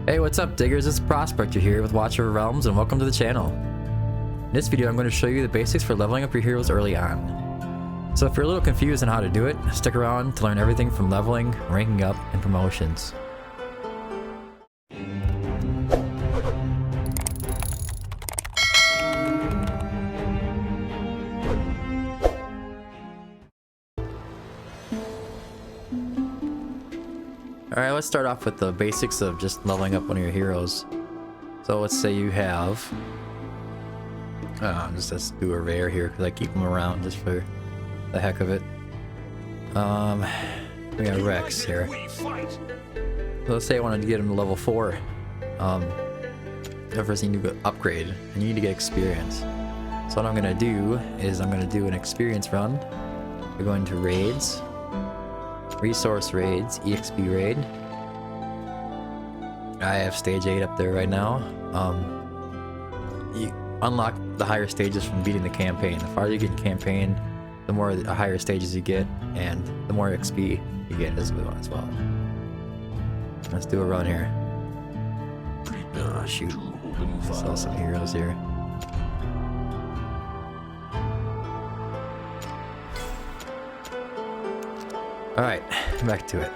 Hey, what's up diggers? It's Prospector here with Watcher of Realms and welcome to the channel. In this video I'm going to show you the basics for leveling up your heroes early on. So if you're a little confused on how to do it, stick around to learn everything from leveling, ranking up, and promotions. Alright, let's start off with the basics of just leveling up one of your heroes. So let's say you have... let's do a rare here because I keep them around just for the heck of it. We got Rex here. So let's say I wanted to get him to level 4. First you need to upgrade and you need to get experience. So what I'm going to do is I'm going to do an experience run. We're going to raids. Resource raids, EXP raid. I have stage 8 up there right now. You unlock the higher stages from beating the campaign. The farther you get in campaign, the more the higher stages you get, and the more XP you get as well. Let's do a run here. Oh shoot! Saw some heroes here. Alright, back to it.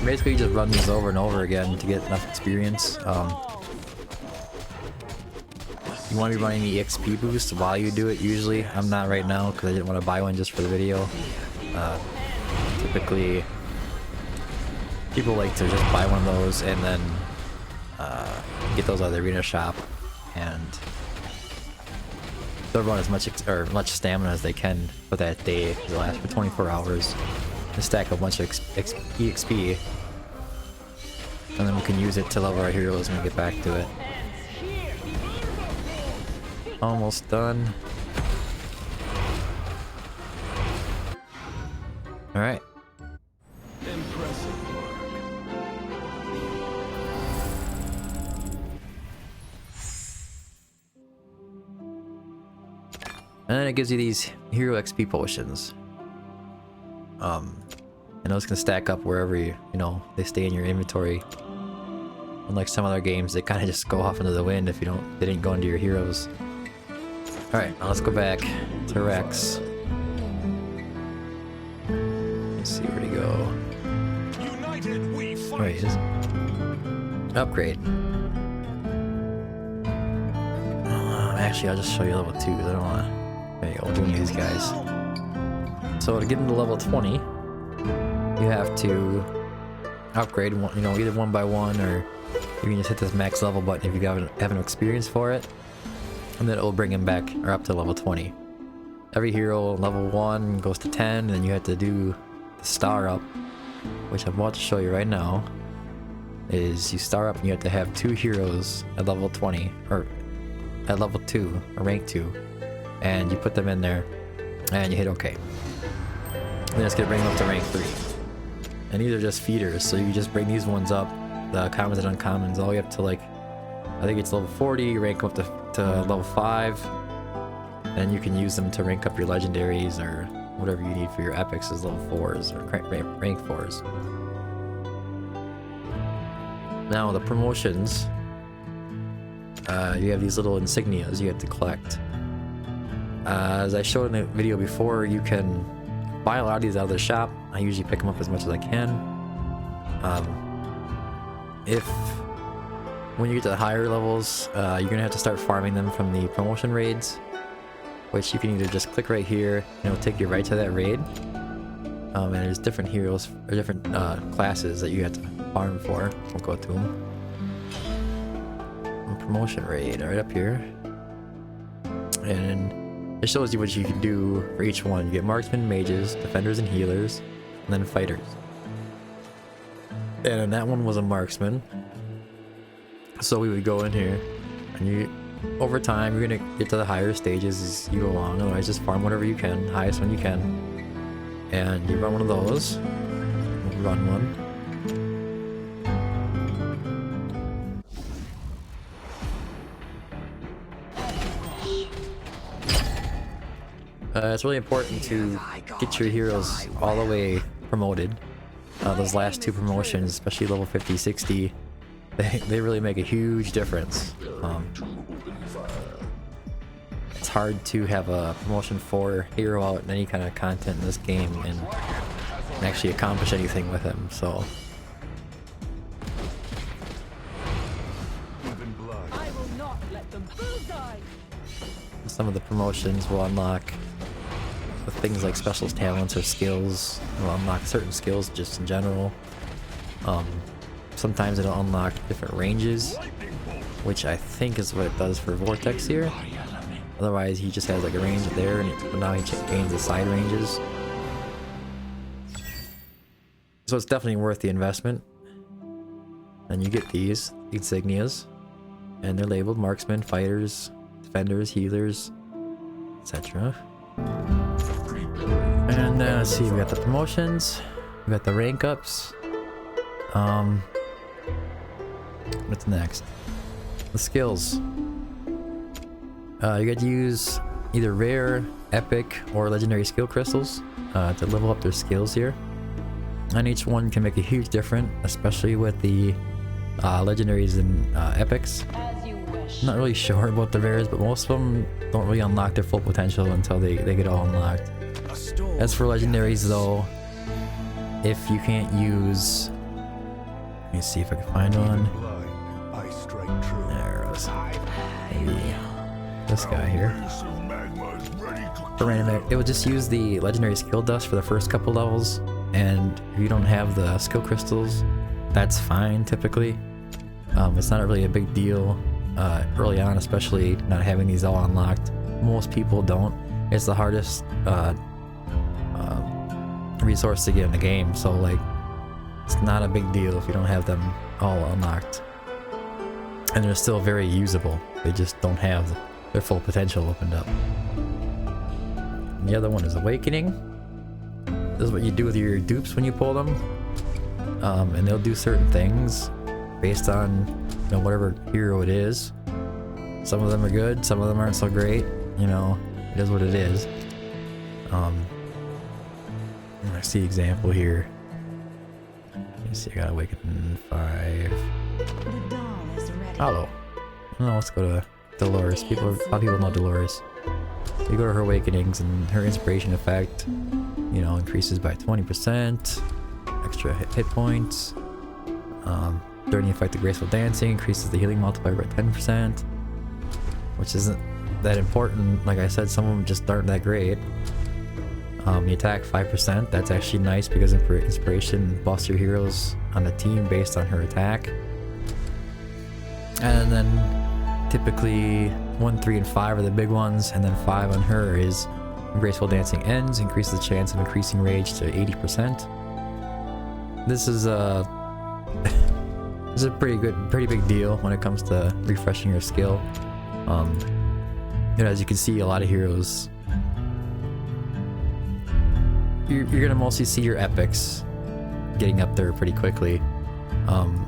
Basically, you just run these over and over again to get enough experience. You want to be running the EXP boost while you do it, usually. I'm not right now because I didn't want to buy one just for the video. Typically, people like to just buy one of those and then get those out of the arena shop and they'll run as much stamina as they can for that day. It'll last for 24 hours. To stack a bunch of EXP, and then we can use it to level our heroes when we get back to it. Almost done. All right. Impressive work. And then it gives you these hero XP potions. And those can stack up wherever they stay in your inventory. Unlike some other games, they kind of just go off into the wind if they didn't go into your heroes. All right, now let's go back to Rex. Let's see where to go. United we fight. Where he is. Upgrade. Actually, I'll just show you level 2 because I don't want to. There you go. We'll do these guys. So to get into level 20, you have to upgrade one, either one by one, or you can just hit this max level button if you have no experience for it, and then it will bring him back or up to level 20. Every hero level 1 goes to 10, and then you have to do the star up, which I'm about to show you right now. Is you star up and you have to have 2 heroes at level 20 or at level 2 or rank 2, and you put them in there and you hit OK. And then it's gonna bring them up to rank 3. And these are just feeders, so you just bring these ones up, the commons and uncommons, all the way up to like, I think it's level 40, you rank them up to level 5. And you can use them to rank up your legendaries or whatever you need for your epics as level 4s or rank 4s. Now the promotions, you have these little insignias you have to collect. As I showed in the video before, you can buy a lot of these out of the shop. I usually pick them up as much as I can. When you get to the higher levels, you're gonna have to start farming them from the promotion raids, which you can either just click right here and it'll take you right to that raid. And there's different heroes or different classes that you have to farm for. We'll go to them. Promotion raid right up here, and it shows you what you can do for each one. You get marksmen, mages, defenders, and healers, and then fighters. And that one was a marksman. So we would go in here, and over time, you're gonna get to the higher stages as you go along. Otherwise, just farm whatever you can, highest one you can, and you run one of those. Run one. It's really important to get your heroes all the way promoted. Those last two promotions, especially level 50, 60, they really make a huge difference. It's hard to have a promotion 4 hero out in any kind of content in this game and actually accomplish anything with him, so. I will not let them bullseye. Some of the promotions will unlock with things like special talents or skills. Will unlock certain skills just in general. Sometimes it'll unlock different ranges, which I think is what it does for Vortex here. Otherwise, he just has like a range there, but now he gains the side ranges. So it's definitely worth the investment. And you get these insignias, and they're labeled marksmen, fighters, defenders, healers, etc. And let's see, we got the promotions, we got the rank ups. What's next? The skills. You get to use either rare, epic, or legendary skill crystals to level up their skills here. And each one can make a huge difference, especially with the legendaries and epics. As you wish. I'm not really sure about the rares, but most of them don't really unlock their full potential until they get all unlocked. As for legendaries though, if you can't use... Let me see if I can find one. There it is. Maybe this guy here. For random, it will just use the legendary skill dust for the first couple levels, and if you don't have the skill crystals, that's fine typically. It's not really a big deal early on, especially not having these all unlocked. Most people don't. It's the hardest resource to get in the game, so like it's not a big deal if you don't have them all unlocked. And they're still very usable. They just don't have their full potential opened up. And the other one is Awakening. This is what you do with your dupes when you pull them. And they'll do certain things based on, you know, whatever hero it is. Some of them are good, some of them aren't so great. You know, it is what it is. I see example here. Let me see, I got Awaken 5. The dawn is ready. Hollow. No, let's go to Dolores. A lot of people know Dolores. You go to her Awakenings, and her inspiration effect, you know, increases by 20%. Extra hit points. During the effect of Graceful Dancing, increases the healing multiplier by 10%. Which isn't that important. Like I said, some of them just aren't that great. The attack 5%. That's actually nice because inspiration buffs your heroes on the team based on her attack. And then typically 1, 3, and 5 are the big ones, and then 5 on her is when Graceful Dancing ends, increases the chance of increasing rage to 80%. This is a this is a pretty big deal when it comes to refreshing your skill. You know, as you can see, a lot of heroes, you're gonna mostly see your epics getting up there pretty quickly, and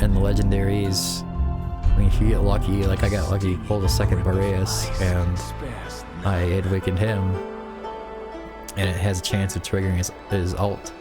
the legendaries. I mean, if you get lucky, like I got lucky, pulled a second Boreas, and I had awakened him, and it has a chance of triggering his ult,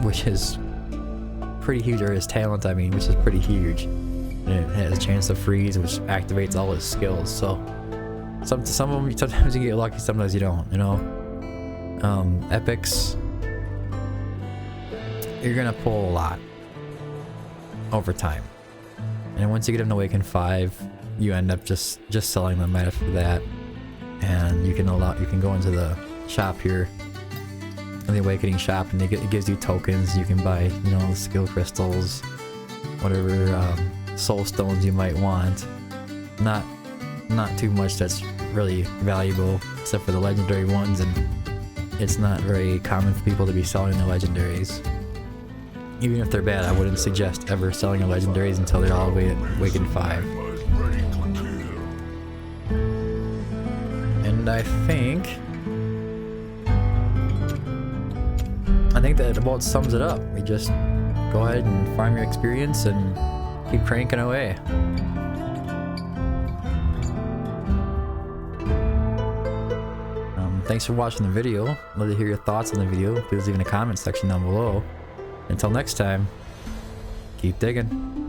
which is pretty huge, or his talent, I mean, which is pretty huge. And it has a chance to freeze, which activates all his skills. So some of them, sometimes you get lucky, sometimes you don't, you know. Epics, you're gonna pull a lot over time. And once you get an Awaken 5, you end up just selling them right after that. And you can go into the shop here, in the Awakening shop, and it gives you tokens. You can buy, you know, the skill crystals, whatever soul stones you might want. Not too much that's really valuable, except for the legendary ones, and it's not very common for people to be selling the legendaries. Even if they're bad, I wouldn't suggest ever selling the legendaries until they're all the way at Awaken 5. And I think that about sums it up. We just go ahead and farm your experience and keep cranking away. thanks for watching the video. Love to hear your thoughts on the video. Please leave in the comment section down below. Until next time, keep digging.